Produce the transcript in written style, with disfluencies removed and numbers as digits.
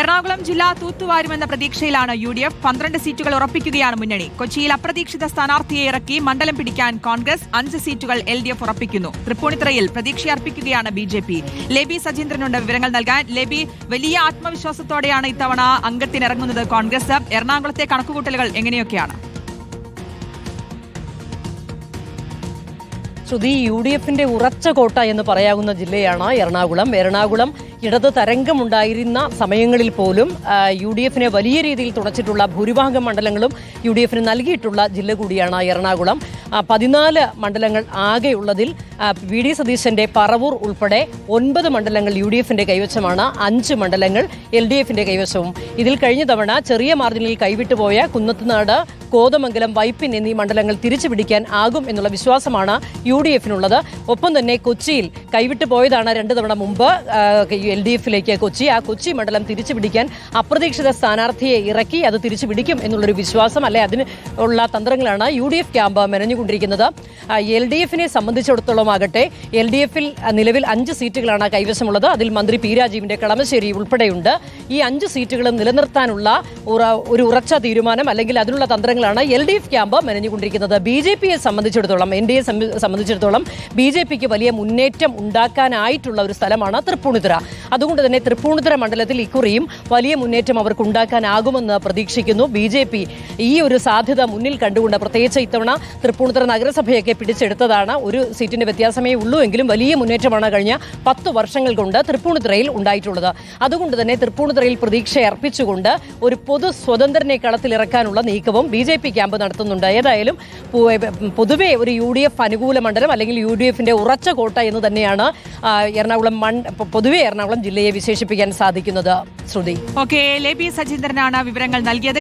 എറണാകുളം ജില്ല തൂത്തുവാരുമെന്ന പ്രതീക്ഷയിലാണ് UDF. 12 സീറ്റുകൾ ഉറപ്പിക്കുകയാണ് മുന്നണി. കൊച്ചിയിൽ അപ്രതീക്ഷിത സ്ഥാനാർത്ഥിയെ ഇറക്കി മണ്ഡലം പിടിക്കാൻ കോൺഗ്രസ്. 5 സീറ്റുകൾ LDF ഉറപ്പിക്കുന്നു. തൃപ്പൂണിത്തുറയിൽ പ്രതീക്ഷയർപ്പിക്കുകയാണ് BJP. ലേബി സജീന്ദ്രനുണ്ട് വിവരങ്ങൾ നൽകാൻ. ലേബി, വലിയ ആത്മവിശ്വാസത്തോടെയാണ് ഇത്തവണ അംഗത്തിനിറങ്ങുന്നത് കോൺഗ്രസ്. എറണാകുളത്തെ കണക്കുകൂട്ടലുകൾ എങ്ങനെയൊക്കെയാണ്? ശ്രുതി, UDFന്റെ ഉറച്ച കോട്ട എന്ന് പറയാവുന്ന ജില്ലയാണ് എറണാകുളം. ഇടത് തരംഗമുണ്ടായിരുന്ന സമയങ്ങളിൽ പോലും UDFനെ വലിയ രീതിയിൽ തുടച്ചിട്ടുള്ള ഭൂരിഭാഗം മണ്ഡലങ്ങളും UDFന് നൽകിയിട്ടുള്ള ജില്ല കൂടിയാണ് എറണാകുളം. 14 മണ്ഡലങ്ങൾ ആകെയുള്ളതിൽ VD സതീശന്റെ പറവൂർ ഉൾപ്പെടെ 9 മണ്ഡലങ്ങൾ UDFന്റെ കൈവശമാണ്. 5 മണ്ഡലങ്ങൾ LDFന്റെ കൈവശവും. ഇതിൽ കഴിഞ്ഞ തവണ ചെറിയ മാർജിനിൽ കൈവിട്ടുപോയ കുന്നത്തുനാട്, കോതമംഗലം, വൈപ്പിൻ എന്നീ മണ്ഡലങ്ങൾ തിരിച്ചുപിടിക്കാൻ ആകും എന്നുള്ള വിശ്വാസമാണ് UDFനുള്ളത്. ഒപ്പം തന്നെ കൊച്ചിയിൽ കൈവിട്ടു പോയതാണ് 2 തവണ മുമ്പ് LDFിലേക്ക് കൊച്ചി. ആ കൊച്ചി മണ്ഡലം തിരിച്ചുപിടിക്കാൻ അപ്രതീക്ഷിത സ്ഥാനാർത്ഥിയെ ഇറക്കി അത് തിരിച്ചുപിടിക്കും എന്നുള്ളൊരു വിശ്വാസം, അല്ലെ അതിന് ഉള്ള തന്ത്രങ്ങളാണ് UDF ക്യാമ്പ് മെനഞ്ഞുകൊണ്ടിരിക്കുന്നത്. LDFനെ സംബന്ധിച്ചിടത്തോളം ആകട്ടെ, LDFിൽ നിലവിൽ 5 സീറ്റുകളാണ് കൈവശമുള്ളത്. അതിൽ മന്ത്രി P രാജീവിന്റെ കളമശ്ശേരി ഉൾപ്പെടെയുണ്ട്. ഈ 5 സീറ്റുകളും നിലനിർത്താനുള്ള ഒരു ഉറച്ച തീരുമാനം അല്ലെങ്കിൽ അതിനുള്ള തന്ത്രങ്ങളാണ് LDF ക്യാമ്പ് മെനഞ്ഞുകൊണ്ടിരിക്കുന്നത്. BJPയെ സംബന്ധിച്ചിടത്തോളം, NDA സംബന്ധിച്ചിടത്തോളം BJPക്ക് വലിയ മുന്നേറ്റം ഉണ്ടാക്കാനായിട്ടുള്ള ഒരു സ്ഥലമാണ് തൃപ്പൂണിത്തുറ. അതുകൊണ്ട് തന്നെ തൃപ്പൂണിത്തുറ മണ്ഡലത്തിൽ ഇക്കുറിയും വലിയ മുന്നേറ്റം അവർക്ക് ഉണ്ടാക്കാനാകുമെന്ന് പ്രതീക്ഷിക്കുന്നു. BJP ഈ ഒരു സാധ്യത മുന്നിൽ കണ്ടുകൊണ്ട്, പ്രത്യേകിച്ച് ഇത്തവണ തൃപ്പൂണിത്തുറ നഗരസഭയൊക്കെ പിടിച്ചെടുത്തതാണ്. ഒരു സീറ്റിന്റെ വ്യത്യാസമേ ഉള്ളൂ എങ്കിലും വലിയ മുന്നേറ്റമാണ് കഴിഞ്ഞ 10 വർഷങ്ങൾ കൊണ്ട് തൃപ്പൂണിത്തുറയിൽ ഉണ്ടായിട്ടുള്ളത്. അതുകൊണ്ട് തന്നെ തൃപ്പൂണിത്തുറയിൽ പ്രതീക്ഷ അർപ്പിച്ചുകൊണ്ട് ഒരു പൊതു സ്വതന്ത്രനെ കളത്തിലിറക്കാനുള്ള നീക്കവും BJP ക്യാമ്പ് നടത്തുന്നുണ്ട്. ഏതായാലും പൊതുവെ ഒരു UDF അനുകൂല മണ്ഡലം അല്ലെങ്കിൽ UDFന്റെ ഉറച്ച കോട്ട എന്ന് തന്നെയാണ് പൊതുവെ എറണാകുളം ജില്ലയെ വിശേഷിപ്പിക്കാൻ സാധിക്കുന്നത്. ശ്രുതി, ലേബി സജീന്ദ്രനാണ് വിവരങ്ങൾ നൽകിയത്.